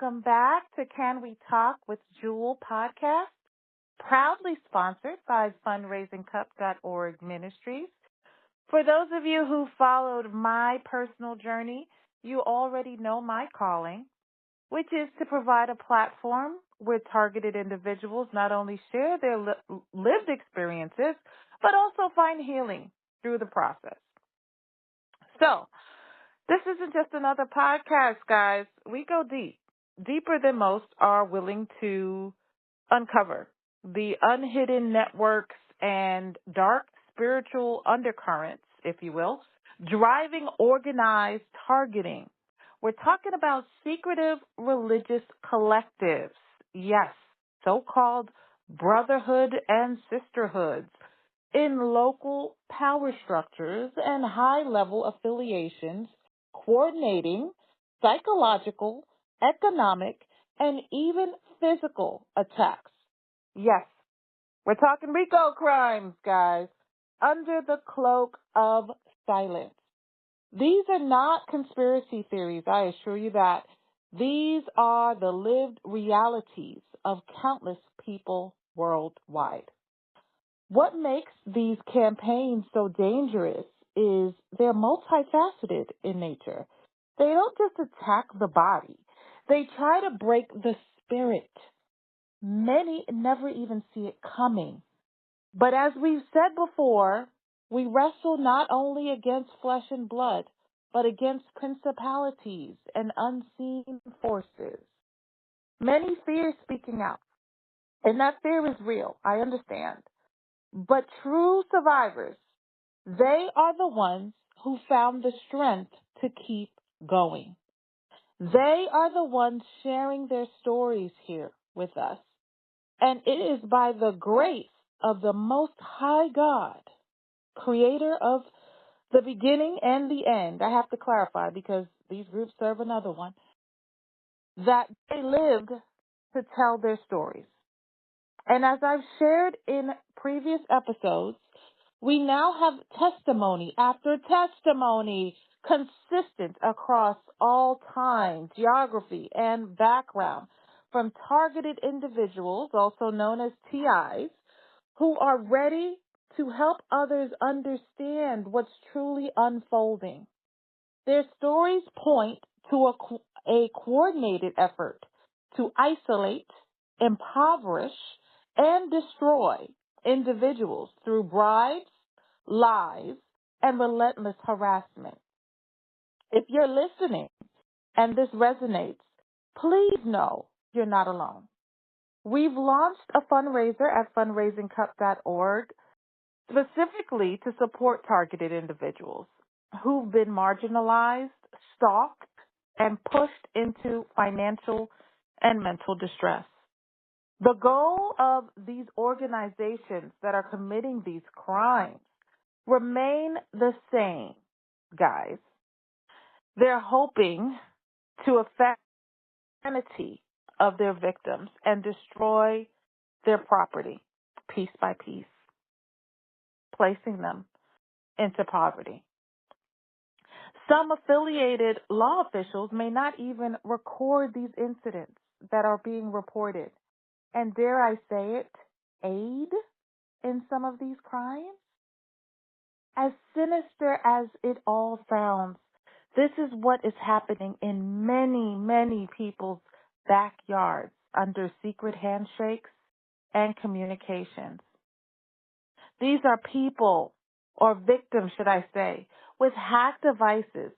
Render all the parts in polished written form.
welcome back to Can We Talk with Juel podcast, proudly sponsored by fundraisingcup.org Ministries. For those of you who followed my personal journey, you already know my calling, which is to provide a platform where targeted individuals not only share their lived experiences, but also find healing through the process. So, this isn't just another podcast, guys. We go deep, deeper than most are willing to uncover the unhidden networks and dark spiritual undercurrents, if you will, driving organized targeting. We're talking about secretive religious collectives. Yes, so-called brotherhood and sisterhoods in local power structures and high-level affiliations coordinating psychological, economic, and even physical attacks. Yes, we're talking RICO crimes, guys, under the cloak of silence. These are not conspiracy theories, I assure you that. These are the lived realities of countless people worldwide. What makes these campaigns so dangerous is they're multifaceted in nature. They don't just attack the body. They try to break the spirit. Many never even see it coming. But as we've said before, we wrestle not only against flesh and blood, but against principalities and unseen forces. Many fear speaking out, and that fear is real. I understand. But true survivors, they are the ones who found the strength to keep going. They are the ones sharing their stories here with us. And it is by the grace of the Most High God, creator of the beginning and the end. I have to clarify because these groups serve another one, that they lived to tell their stories. And as I've shared in previous episodes, we now have testimony after testimony consistent across all time, geography, and background from targeted individuals, also known as TIs, who are ready to help others understand what's truly unfolding. Their stories point to a coordinated effort to isolate, impoverish, and destroy individuals through bribes, lies, and relentless harassment. If you're listening and this resonates, please know you're not alone. We've launched a fundraiser at fundraisingcup.org specifically to support targeted individuals who've been marginalized, stalked, and pushed into financial and mental distress. The goal of these organizations that are committing these crimes remain the same, guys. They're hoping to affect the sanity of their victims and destroy their property piece by piece, placing them into poverty. Some affiliated law officials may not even record these incidents that are being reported, and dare I say it, aid in some of these crimes. As sinister as it all sounds, this is what is happening in many, many people's backyards under secret handshakes and communications. These are people, or victims, should I say, with hacked devices,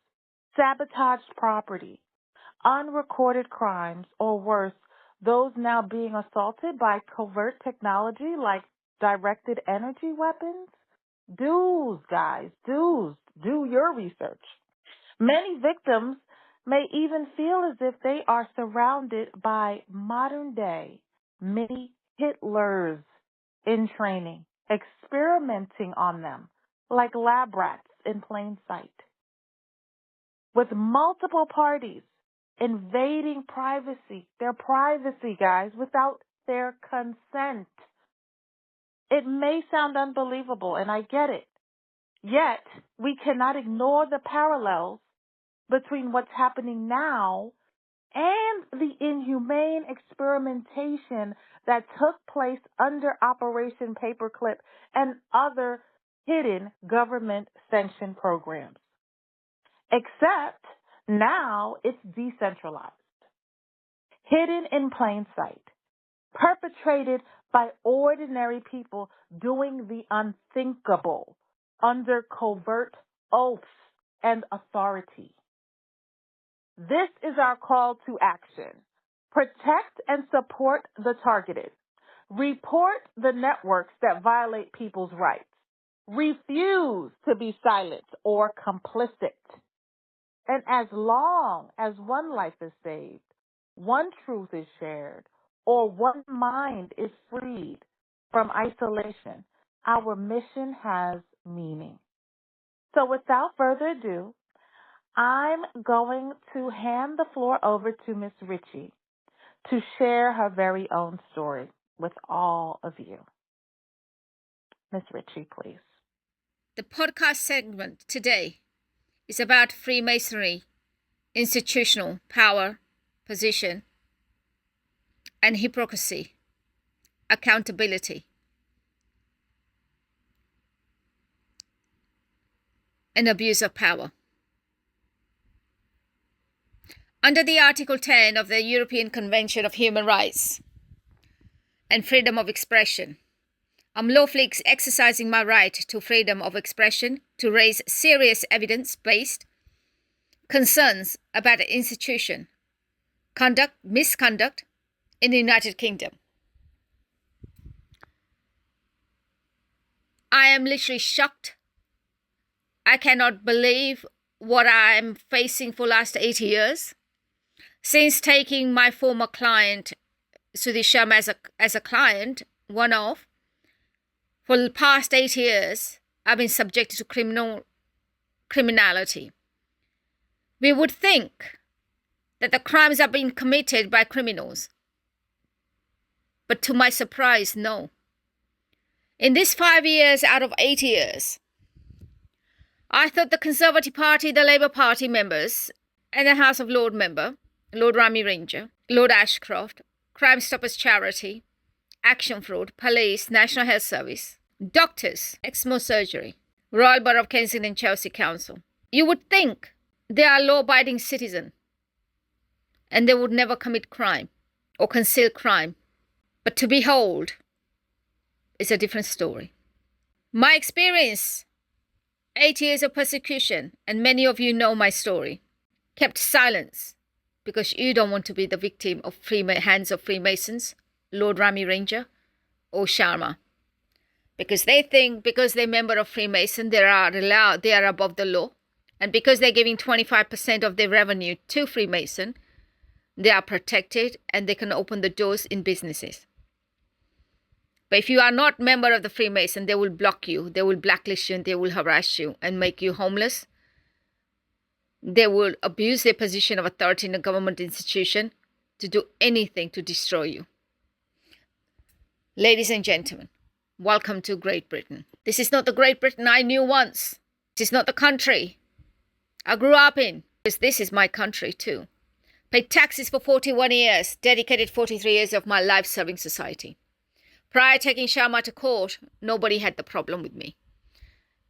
sabotaged property, unrecorded crimes, or worse, those now being assaulted by covert technology like directed energy weapons. Guys, do your research. Many victims may even feel as if they are surrounded by modern day mini Hitlers in training, experimenting on them like lab rats in plain sight. With multiple parties invading their privacy, guys, without their consent. It may sound unbelievable, and I get it. Yet, we cannot ignore the parallels between what's happening now and the inhumane experimentation that took place under Operation Paperclip and other hidden government-sanctioned programs. Except now it's decentralized, hidden in plain sight, perpetrated by ordinary people doing the unthinkable under covert oaths and authority. This is our call to action. Protect and support the targeted. Report the networks that violate people's rights. Refuse to be silent or complicit. And as long as one life is saved, one truth is shared, or one mind is freed from isolation, our mission has meaning. So without further ado, I'm going to hand the floor over to Miss Richie to share her very own story with all of you. Miss Richie, please. The podcast segment today is about Freemasonry, institutional power, position, and hypocrisy, accountability, and abuse of power. Under the Article 10 of the European Convention of Human Rights and Freedom of Expression, I'm lawfully exercising my right to freedom of expression to raise serious evidence-based concerns about the institution, misconduct in the United Kingdom. I am literally shocked. I cannot believe what I'm facing for the last 8 years. Since taking my former client, Sudhi Sharma, as a client, one-off, for the past 8 years, I've been subjected to criminality. We would think that the crimes are being committed by criminals. But to my surprise, no. In these 5 years out of 8 years, I thought the Conservative Party, the Labour Party members, and the House of Lords member, Lord Rami Ranger, Lord Ashcroft, Crime Stoppers Charity, Action Fraud, Police, National Health Service, doctors, EXMO surgery, Royal Borough of Kensington and Chelsea Council. You would think they are law-abiding citizens and they would never commit crime or conceal crime. But to behold is a different story. My experience, 8 years of persecution, and many of you know my story, kept silence because you don't want to be the victim of hands of Freemasons, Lord Rami Ranger or Sharma. Because they think because they're a member of Freemason, they are above the law. And because they're giving 25% of their revenue to Freemason, they are protected and they can open the doors in businesses. But if you are not a member of the Freemason, they will block you, they will blacklist you, and they will harass you and make you homeless. They will abuse their position of authority in a government institution to do anything to destroy you. Ladies and gentlemen, welcome to Great Britain. This is not the Great Britain I knew once. This is not the country I grew up in. This is my country too. Paid taxes for 41 years, dedicated 43 years of my life serving society. Prior to taking Sharma to court, nobody had the problem with me.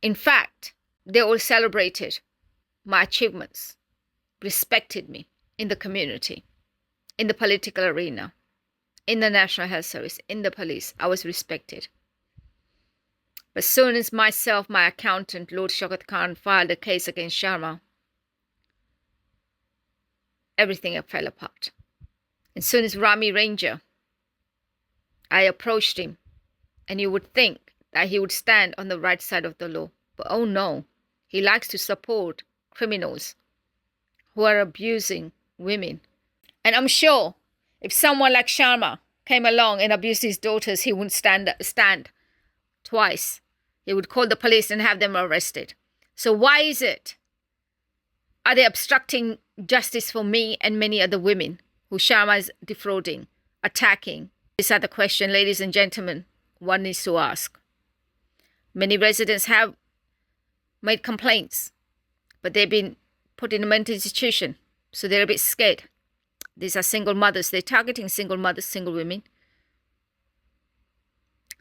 In fact, they all celebrated my achievements, respected me in the community, in the political arena, in the National Health Service, in the police. I was respected. But as soon as myself, my accountant, Lord Shaukat Khan, filed a case against Sharma, everything fell apart. As soon as Rami Ranger, I approached him, and you would think that he would stand on the right side of the law. But oh no, he likes to support criminals who are abusing women. And I'm sure if someone like Sharma came along and abused his daughters, he wouldn't stand twice. He would call the police and have them arrested. So why is it? Are they obstructing justice for me and many other women who Sharma is defrauding, attacking? These are the questions, ladies and gentlemen, one needs to ask. Many residents have made complaints, but they've been put in a mental institution, so they're a bit scared. These are single mothers. They're targeting single mothers, single women.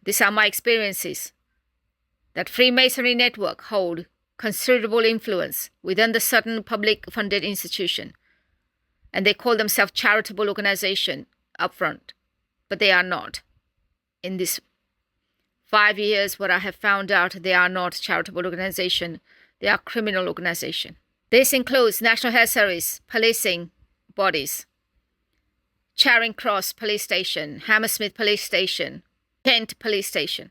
These are my experiences. That Freemasonry network hold considerable influence within the certain public-funded institution. And they call themselves charitable organization up front. But they are not. In this 5 years, what I have found out, they are not charitable organization. They are criminal organization. This includes National Health Service, policing bodies, Charing Cross Police Station, Hammersmith Police Station, Kent Police Station,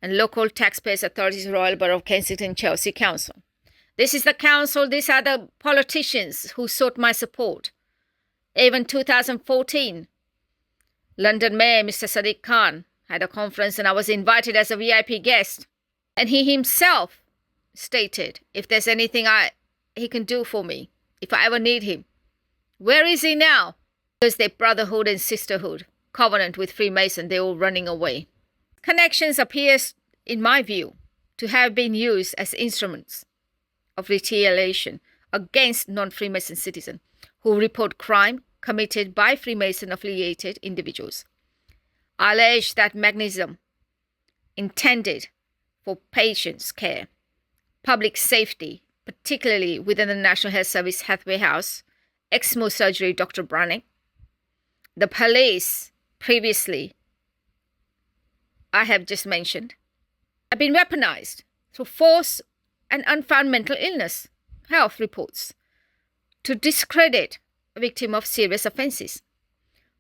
and local taxpayers authorities, Royal Borough of Kensington, Chelsea Council. This is the council, these are the politicians who sought my support. Even 2014, London Mayor Mr. Sadiq Khan had a conference and I was invited as a VIP guest. And he himself stated, if there's anything he can do for me, if I ever need him. Where is he now? Because their brotherhood and sisterhood covenant with Freemason, they're all running away. Connections appears, in my view, to have been used as instruments of retaliation against non-Freemason citizens who report crime committed by Freemason-affiliated individuals. I allege that mechanism intended for patients' care, public safety, particularly within the National Health Service Hathaway House, EXMO surgery Dr. Brannick, the police previously, I have just mentioned, have been weaponized through force and unfound mental illness, health reports, to discredit a victim of serious offences.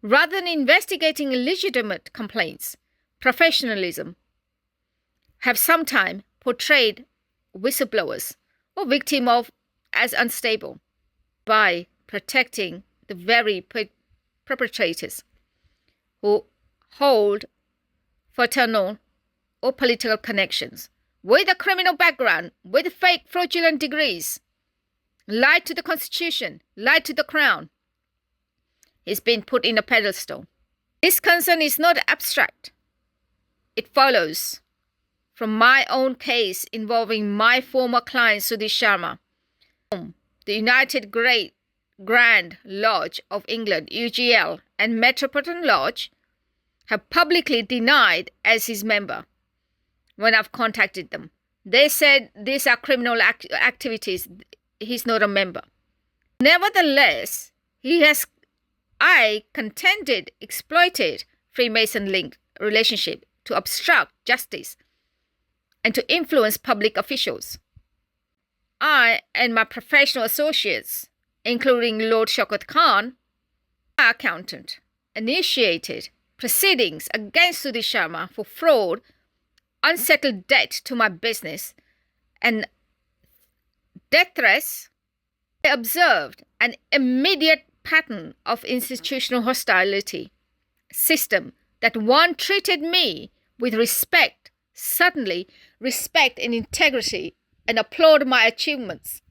Rather than investigating legitimate complaints, professionalism have sometimes portrayed whistleblowers or victim of as unstable by protecting the very perpetrators who hold fraternal or political connections with a criminal background, with fake fraudulent degrees, lied to the Constitution, lied to the Crown. He's been put in a pedestal. This concern is not abstract. It follows from my own case involving my former client Sudhi Sharma. The United Grand Lodge of England, UGL, and Metropolitan Lodge have publicly denied as his member when I've contacted them. They said these are criminal activities. He's not a member. Nevertheless, I contended, exploited Freemason-linked relationship to obstruct justice and to influence public officials. I and my professional associates, including Lord Shaukat Khan, my accountant, initiated proceedings against Sudhi Sharma for fraud, unsettled debt to my business, and death threats. I observed an immediate pattern of institutional hostility system that one treated me with respect, suddenly respect and integrity, and applaud my achievements.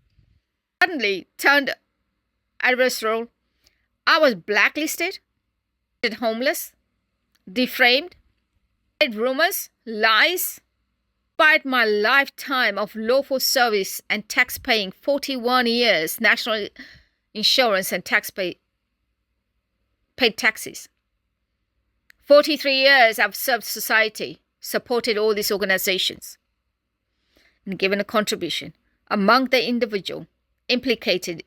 Suddenly turned adversarial. I was blacklisted, homeless, defamed, rumors, lies. Despite my lifetime of lawful service and tax-paying 41 years, national insurance and paid taxes. 43 years I've served society, supported all these organizations, and given a contribution. Among the individual implicated,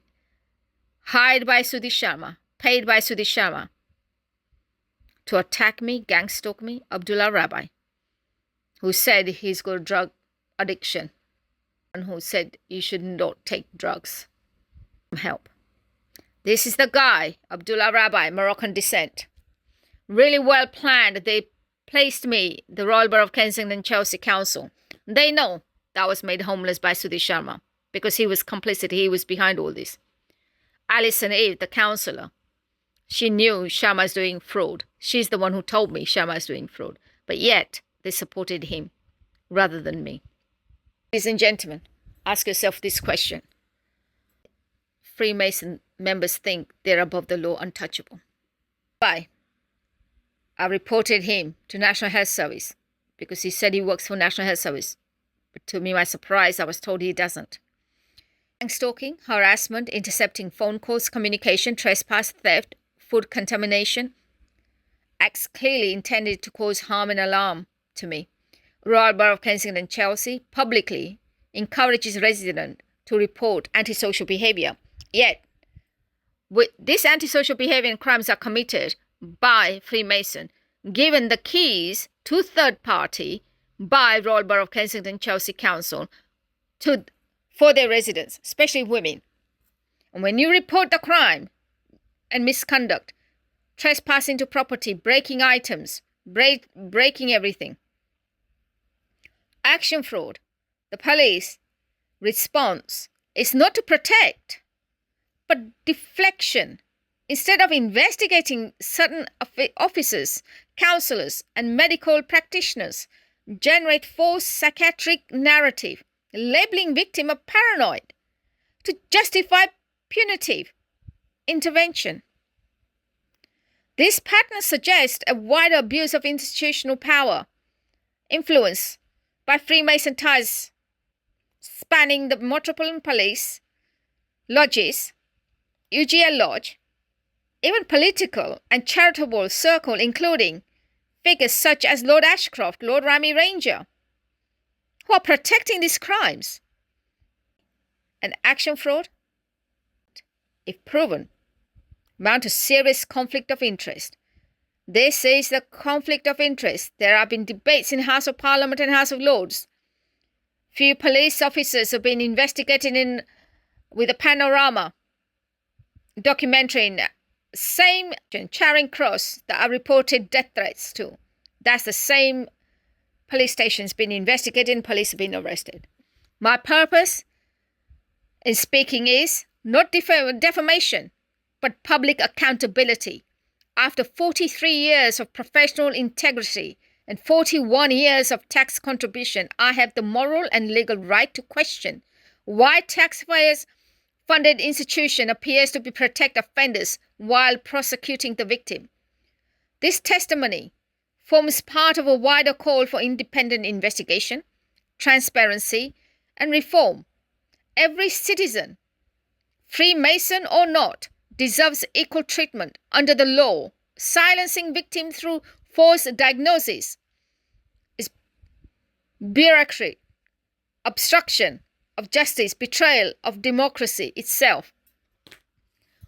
hired by Sudhi Sharma, paid by Sudhi Sharma, to attack me, gang stalk me, Abdullah Rabbi, who said he's got a drug addiction and who said you should not take drugs. Help. This is the guy, Abdullah Rabbi, Moroccan descent. Really well planned. They placed me, the Royal Borough of Kensington Chelsea Council. They know that I was made homeless by Sudhi Sharma because he was complicit. He was behind all this. Alison Eve, the councillor, she knew Sharma's doing fraud. She's the one who told me Sharma's doing fraud. But yet, they supported him rather than me. Ladies and gentlemen, ask yourself this question. Freemason members think they're above the law, untouchable. Why? I reported him to National Health Service because he said he works for National Health Service. But to me, my surprise, I was told he doesn't. stalking, harassment, intercepting phone calls, communication, trespass, theft, food contamination, acts clearly intended to cause harm and alarm to me. Royal Borough of Kensington and Chelsea publicly encourages residents to report antisocial behaviour. Yet, this antisocial behaviour and crimes are committed by Freemason, given the keys to third party by Royal Borough of Kensington Chelsea Council for their residents, especially women. And when you report the crime and misconduct, trespassing to property, breaking items, breaking everything, action fraud, the police response is not to protect, but deflection. Instead of investigating, certain officers, counsellors, and medical practitioners generate false psychiatric narrative, labeling victim a paranoid to justify punitive intervention. This pattern suggests a wider abuse of institutional power, influence by Freemason ties spanning the Metropolitan Police, lodges, UGL Lodge, even political and charitable circle, including figures such as Lord Ashcroft, Lord Rami Ranger, who are protecting these crimes. And action fraud, if proven, amount to serious conflict of interest. This is the conflict of interest. There have been debates in House of Parliament and House of Lords. Few police officers have been investigated with a panorama documentary in same Charing Cross that are reported death threats to. That's the same police station's been investigated and police have been arrested. My purpose in speaking is not defamation, but public accountability. After 43 years of professional integrity and 41 years of tax contribution, I have the moral and legal right to question why taxpayers funded institution appears to be protect offenders while prosecuting the victim. This testimony forms part of a wider call for independent investigation, transparency, and reform. Every citizen, Freemason or not, deserves equal treatment under the law. Silencing victims through false diagnosis is bureaucracy, obstruction of justice, betrayal of democracy itself.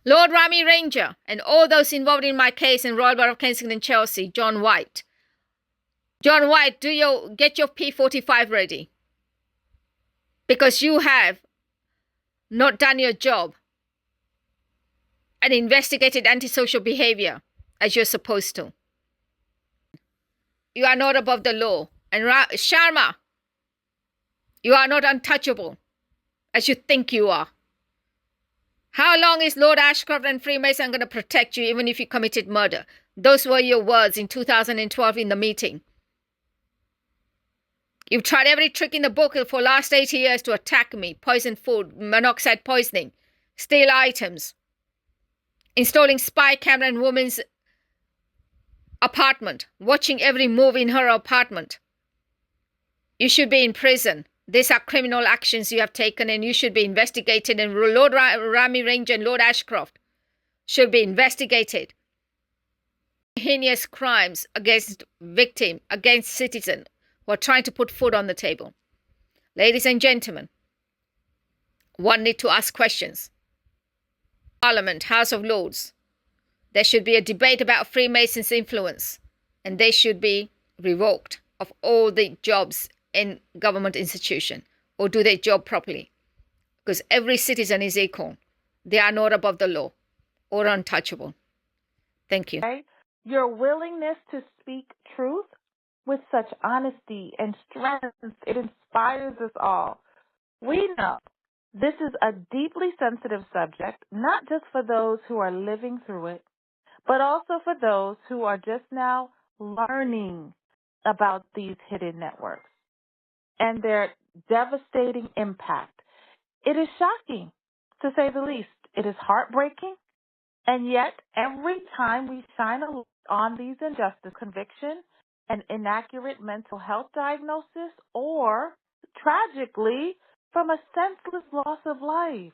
Lord Rami Ranger and all those involved in my case in Royal Borough of Kensington, Chelsea, John White. John White, get your P45 ready, because you have not done your job and investigated antisocial behavior as you're supposed to. You are not above the law. And Sharma, you are not untouchable as you think you are. How long is Lord Ashcroft and Freemason going to protect you even if you committed murder? Those were your words in 2012 in the meeting. You've tried every trick in the book for the last 80 years to attack me. Poison food, monoxide poisoning, steal items, installing spy camera in woman's apartment, watching every move in her apartment. You should be in prison. These are criminal actions you have taken and you should be investigated, and Lord Rami Ranger and Lord Ashcroft should be investigated. Heinous crimes against victim, against citizen who are trying to put food on the table. Ladies and gentlemen, one need to ask questions. Parliament, House of Lords, there should be a debate about Freemasons' influence, and they should be revoked of all the jobs in government institution, or do their job properly, because every citizen is equal. They are not above the law or untouchable. Thank you. Your willingness to speak truth with such honesty and strength, it inspires us all. We know this is a deeply sensitive subject, not just for those who are living through it, but also for those who are just now learning about these hidden networks and their devastating impact. It is shocking, to say the least. It is heartbreaking, and yet every time we shine a light on these injustices, conviction, and inaccurate mental health diagnosis, or tragically, from a senseless loss of life.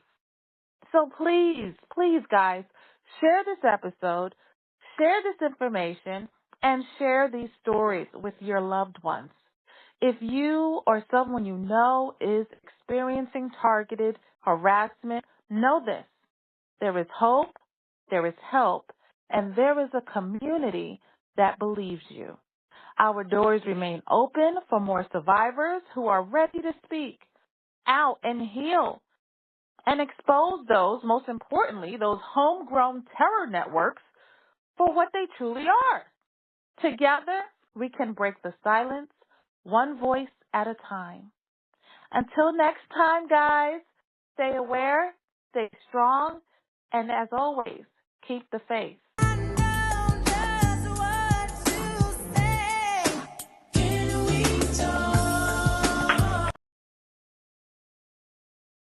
So please, please, guys, share this episode, share this information, and share these stories with your loved ones. If you or someone you know is experiencing targeted harassment, know this. There is hope, there is help, and there is a community that believes you. Our doors remain open for more survivors who are ready to speak out and heal and expose those, most importantly, those homegrown terror networks for what they truly are. Together, we can break the silence, one voice at a time. Until next time, guys, stay aware, stay strong, and as always, keep the faith.